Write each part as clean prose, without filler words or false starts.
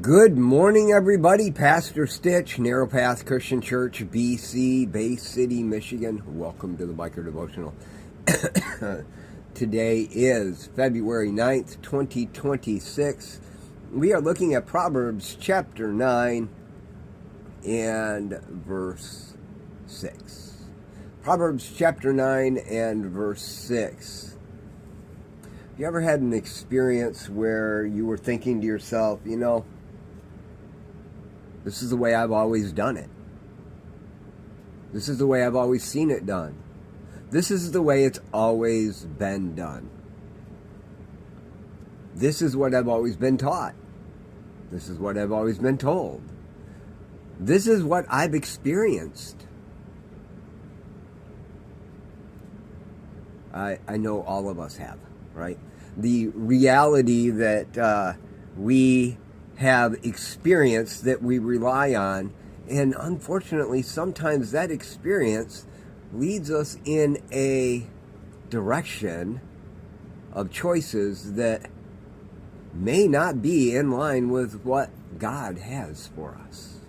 Good morning, everybody. Pastor Stitch, Narrow Path Christian Church, BC, Bay City, Michigan. Welcome to the Biker Devotional. Today is February 9th, 2026. We are looking at Proverbs chapter 9 and verse 6. Proverbs chapter 9 and verse 6. You ever had an experience where you were thinking to yourself, this is the way I've always done it. This is the way I've always seen it done. This is the way it's always been done. This is what I've always been taught. This is what I've always been told. This is what I've experienced. I know all of us have, right? The reality that we have experienced that we rely on, and unfortunately sometimes that experience leads us in a direction of choices that may not be in line with what God has for us.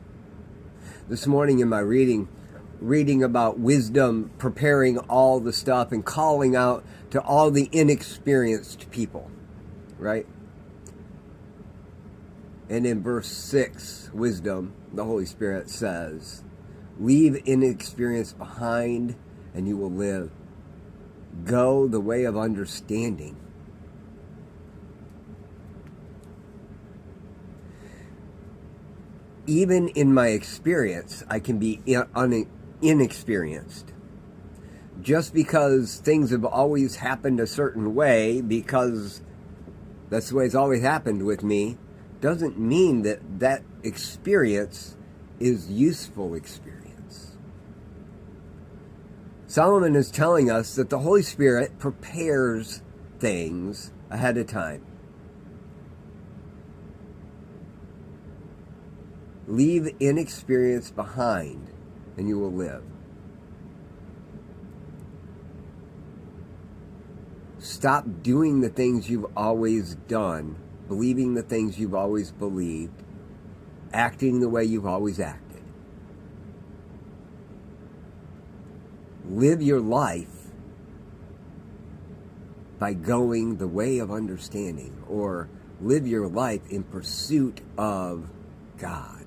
This morning in my reading about wisdom preparing all the stuff and calling out to all the inexperienced people, right? And in verse 6, wisdom, the Holy Spirit says, leave inexperience behind and you will live. Go the way of understanding. Even in my experience, I can be inexperienced. Just because things have always happened a certain way, because that's the way it's always happened with me, doesn't mean that that experience is useful experience. Solomon is telling us that the Holy Spirit prepares things ahead of time. Leave inexperience behind and you will live. Stop doing the things you've always done, believing the things you've always believed, acting the way you've always acted. Live your life by going the way of understanding, or live your life in pursuit of God.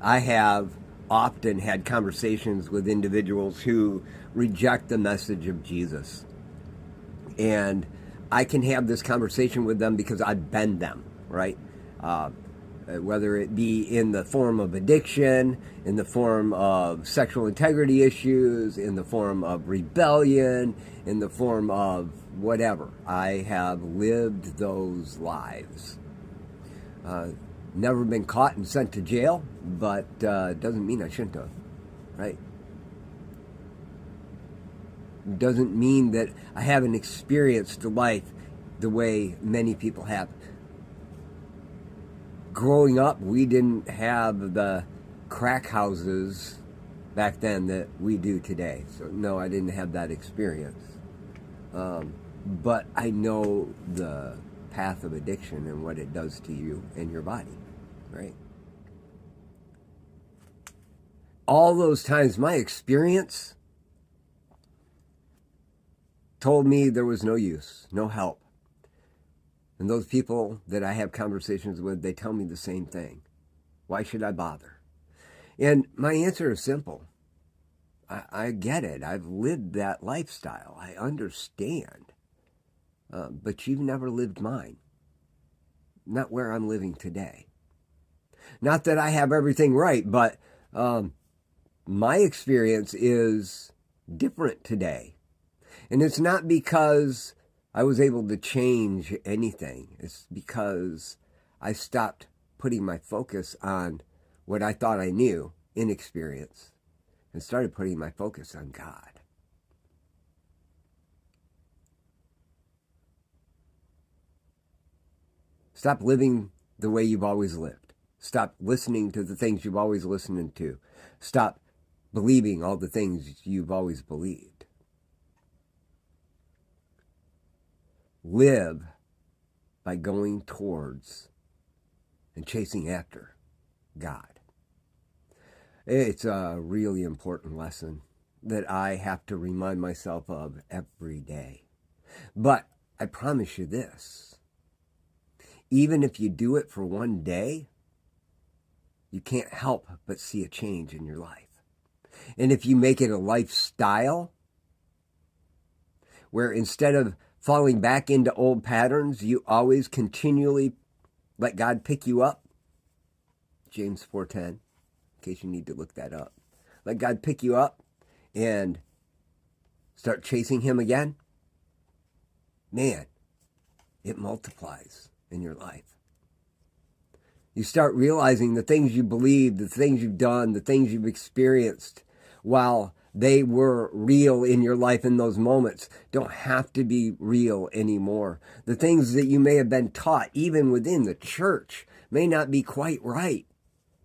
I have often had conversations with individuals who reject the message of Jesus. And I can have this conversation with them because I've been them, right? Whether it be in the form of addiction, in the form of sexual integrity issues, in the form of rebellion, in the form of whatever. I have lived those lives. Never been caught and sent to jail, but doesn't mean I shouldn't have, right? Doesn't mean that I haven't experienced life the way many people have. Growing up, we didn't have the crack houses back then that we do today. So no, I didn't have that experience. But I know the path of addiction and what it does to you and your body, right? All those times, my experience told me there was no use, no help. And those people that I have conversations with, they tell me the same thing. Why should I bother? And my answer is simple. I get it. I've lived that lifestyle. I understand. But you've never lived mine. Not where I'm living today. Not that I have everything right, but my experience is different today. And it's not because I was able to change anything. It's because I stopped putting my focus on what I thought I knew in experience and started putting my focus on God. Stop living the way you've always lived. Stop listening to the things you've always listened to. Stop believing all the things you've always believed. Live by going towards and chasing after God. It's a really important lesson that I have to remind myself of every day. But I promise you this, even if you do it for one day, you can't help but see a change in your life. And if you make it a lifestyle, where instead of falling back into old patterns, you always continually let God pick you up, James 4:10, in case you need to look that up. Let God pick you up and start chasing him again. Man, it multiplies in your life. You start realizing the things you believe, the things you've done, the things you've experienced, while they were real in your life in those moments, don't have to be real anymore. The things that you may have been taught, even within the church, may not be quite right.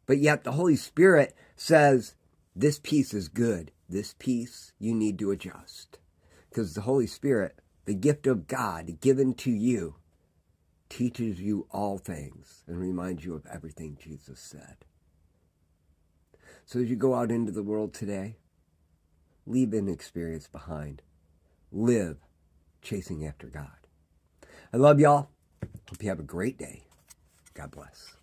But yet the Holy Spirit says, this piece is good. This piece you need to adjust. Because the Holy Spirit, the gift of God given to you, teaches you all things and reminds you of everything Jesus said. So as you go out into the world today, leave an experience behind. Live chasing after God. I love y'all. Hope you have a great day. God bless.